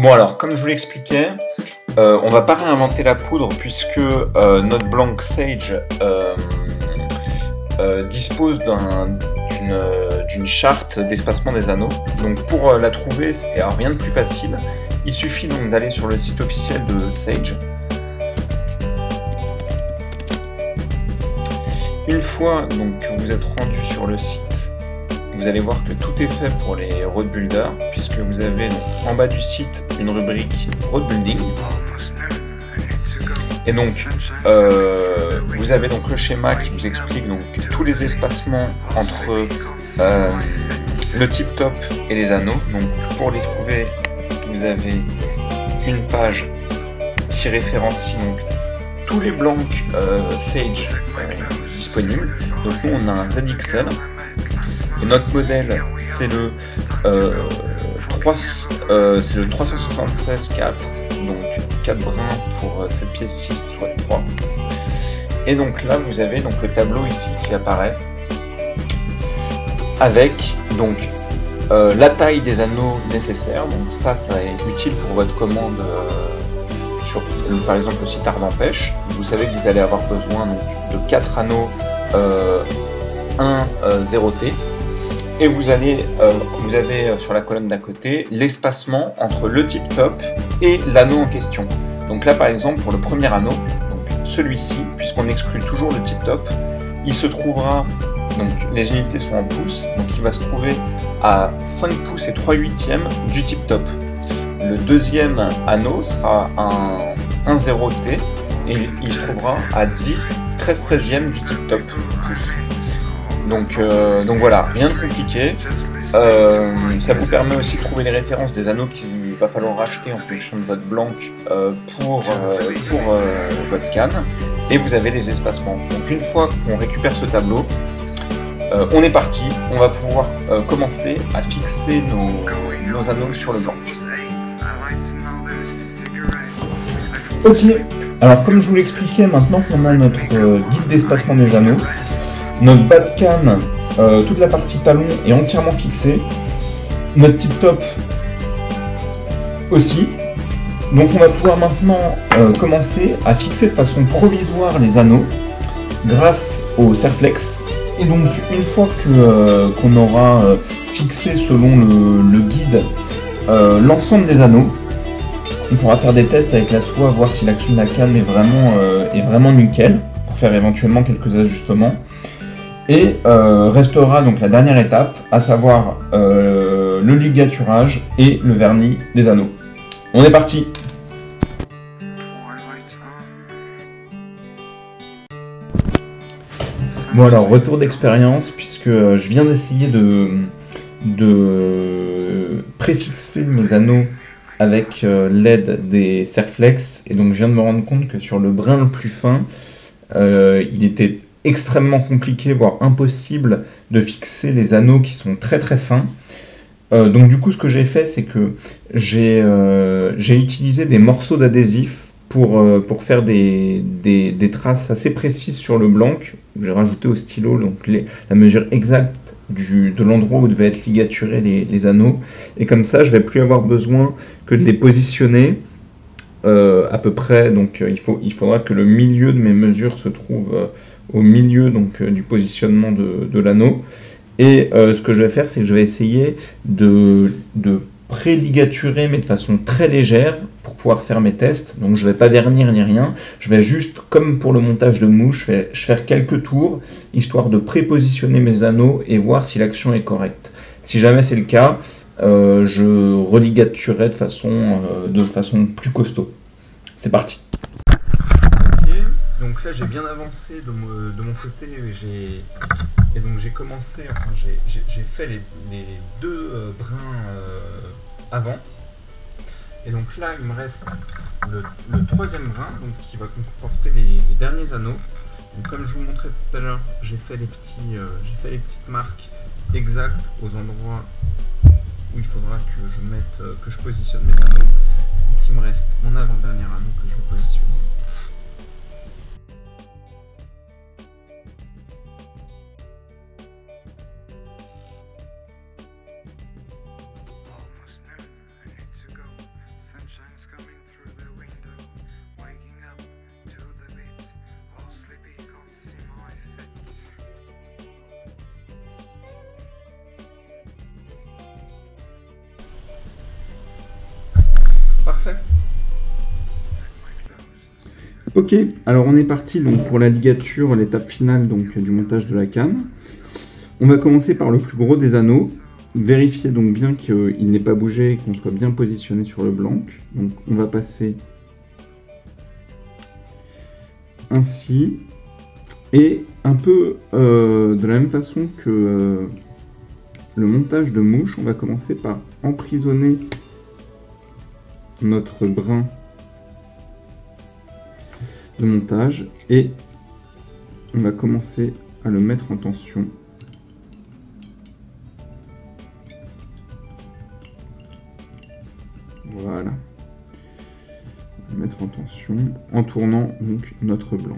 Bon alors, comme je vous l'expliquais, on va pas réinventer la poudre puisque notre blank Sage dispose d'une charte d'espacement des anneaux. Donc pour la trouver, c'est rien de plus facile. Il suffit donc d'aller sur le site officiel de Sage. Une fois donc que vous êtes rendu sur le site, vous allez voir que tout est fait pour les road builders, puisque vous avez donc, en bas du site une rubrique road building. Et donc vous avez donc le schéma qui vous explique donc tous les espacements entre le tip top et les anneaux. Donc pour les trouver, vous avez une page qui référencie donc tous les blancs Sage disponibles. Donc nous on a un ZXL et notre modèle c'est le 376-4, donc 4 brins pour cette pièce 6 soit 3. Et donc là vous avez donc le tableau ici qui apparaît avec donc la taille des anneaux nécessaires. Donc ça est utile pour votre commande sur par exemple le site Ardent Pêche. Vous savez que vous allez avoir besoin donc, de 4 anneaux 0T. Et vous avez sur la colonne d'à côté l'espacement entre le tip top et l'anneau en question. Donc là par exemple pour le premier anneau, donc celui-ci, puisqu'on exclut toujours le tip top, il se trouvera, donc les unités sont en pouces, donc il va se trouver à 5 pouces et 3/8 du tip top. Le deuxième anneau sera un 0T et il se trouvera à 13/13 du tip top pouce. Donc voilà, rien de compliqué. Ça vous permet aussi de trouver les références des anneaux qu'il va falloir racheter en fonction de votre blanc pour votre canne. Et vous avez les espacements. Donc une fois qu'on récupère ce tableau, on est parti. On va pouvoir commencer à fixer nos anneaux sur le blanc. Ok, alors comme je vous l'expliquais, maintenant qu'on a notre guide d'espacement des anneaux, notre bas de canne, toute la partie talon est entièrement fixée. Notre tip top aussi. Donc on va pouvoir maintenant commencer à fixer de façon provisoire les anneaux grâce au Serflex. Et donc une fois qu'on aura fixé selon le guide l'ensemble des anneaux, on pourra faire des tests avec la soie, voir si l'action de la canne est vraiment nickel, pour faire éventuellement quelques ajustements. Et restera donc la dernière étape, à savoir le ligaturage et le vernis des anneaux. On est parti! Bon alors, retour d'expérience, puisque je viens d'essayer de préfixer mes anneaux avec l'aide des Serflex, et donc je viens de me rendre compte que sur le brin le plus fin, il était extrêmement compliqué, voire impossible de fixer les anneaux qui sont très très fins. Donc du coup ce que j'ai fait, c'est que j'ai utilisé des morceaux d'adhésif pour faire des traces assez précises sur le blanc. J'ai rajouté au stylo donc la mesure exacte de l'endroit où devaient être ligaturés les anneaux, et comme ça je vais plus avoir besoin que de les positionner à peu près. Donc il faudra que le milieu de mes mesures se trouve au milieu donc du positionnement de l'anneau. Et ce que je vais faire, c'est que je vais essayer de pré-ligaturer, mais de façon très légère, pour pouvoir faire mes tests. Donc je ne vais pas vernir ni rien, je vais juste, comme pour le montage de mouche, je vais faire quelques tours, histoire de prépositionner mes anneaux et voir si l'action est correcte. Si jamais c'est le cas, je religaturerai de façon plus costaud. C'est parti. Donc là j'ai bien avancé de mon côté, et donc j'ai commencé, enfin j'ai fait les deux brins avant, et donc là il me reste le troisième brin donc, qui va comporter les derniers anneaux. Donc comme je vous montrais tout à l'heure, j'ai fait les petites marques exactes aux endroits où il faudra que je positionne mes anneaux. Donc il me reste mon avant-dernier anneau que je vais positionner. Ok, alors on est parti donc pour la ligature, l'étape finale donc du montage de la canne. On va commencer par le plus gros des anneaux. Vérifier donc bien qu'il n'ait pas bougé et qu'on soit bien positionné sur le blanc. Donc on va passer ainsi. Et un peu de la même façon que le montage de mouche, on va commencer par emprisonner notre brin de montage et on va commencer à le mettre en tension. Voilà. On va mettre en tension en tournant donc notre blanc.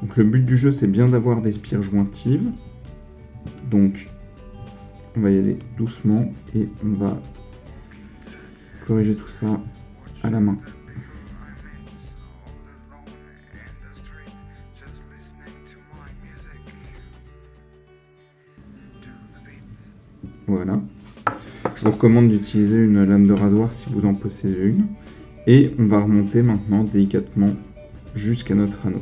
Donc le but du jeu c'est bien d'avoir des spires jointives. Donc on va y aller doucement et on va corriger tout ça à la main. Voilà. Je vous recommande d'utiliser une lame de rasoir si vous en possédez une. Et on va remonter maintenant délicatement jusqu'à notre anneau.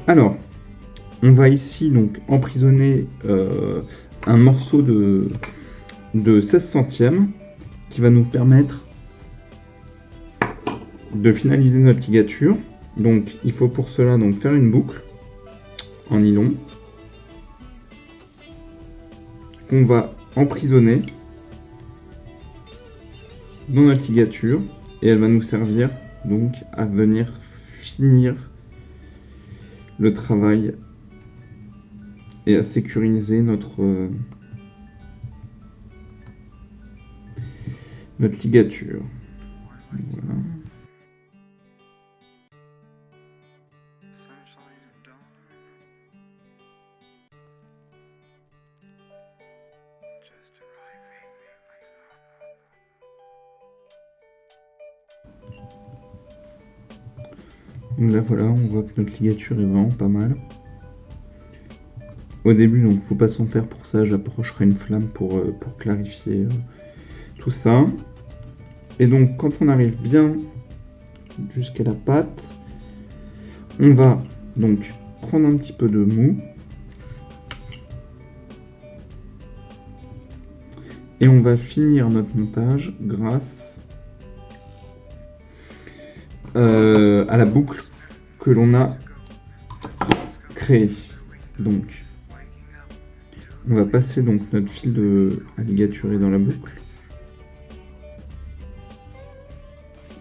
Alors, on va ici donc emprisonner un morceau de 16 centièmes qui va nous permettre de finaliser notre ligature. Donc il faut pour cela donc faire une boucle en nylon qu'on va emprisonner dans notre ligature et elle va nous servir donc à venir finir le travail et à sécuriser notre ligature. Voilà. Donc là voilà, on voit que notre ligature est vraiment pas mal. Au début, donc faut pas s'en faire pour ça, j'approcherai une flamme pour clarifier tout ça. Et donc quand on arrive bien jusqu'à la pâte, on va donc prendre un petit peu de mou. Et on va finir notre montage grâce à la boucle que l'on a créée. Donc, on va passer donc notre fil à ligaturer dans la boucle.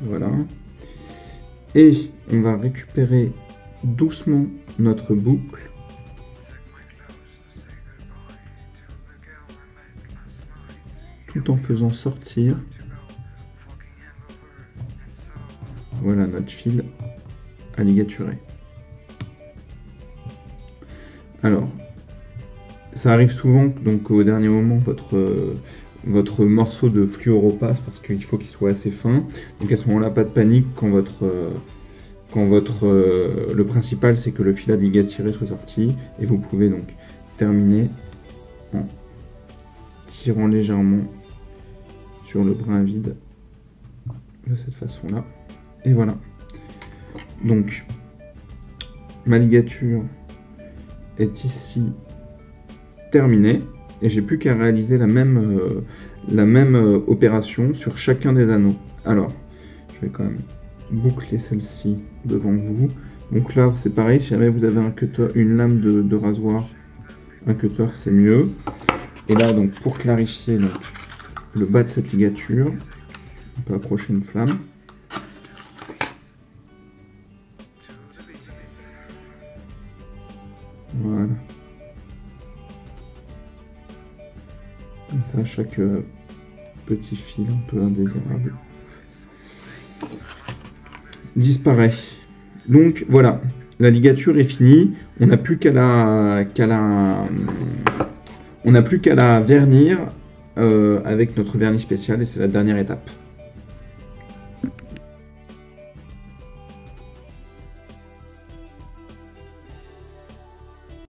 Voilà. Et on va récupérer doucement notre boucle. Tout en faisant sortir, voilà notre fil à ligaturer. Alors, ça arrive souvent donc au dernier moment votre morceau de fluoro passe parce qu'il faut qu'il soit assez fin. Donc à ce moment-là, pas de panique le principal c'est que le fil à ligaturer soit sorti et vous pouvez donc terminer en tirant légèrement sur le brin vide de cette façon-là. Et voilà. Donc, ma ligature est ici terminée et j'ai plus qu'à réaliser la même opération sur chacun des anneaux. Alors, je vais quand même boucler celle-ci devant vous. Donc là, c'est pareil, si jamais vous avez un cutter, une lame de rasoir, un cutter, c'est mieux. Et là, donc, pour clarifier donc, le bas de cette ligature, on peut approcher une flamme. Voilà. Comme ça, chaque petit fil un peu indésirable disparaît. Donc voilà, la ligature est finie. On n'a plus qu'à la vernir avec notre vernis spécial et c'est la dernière étape.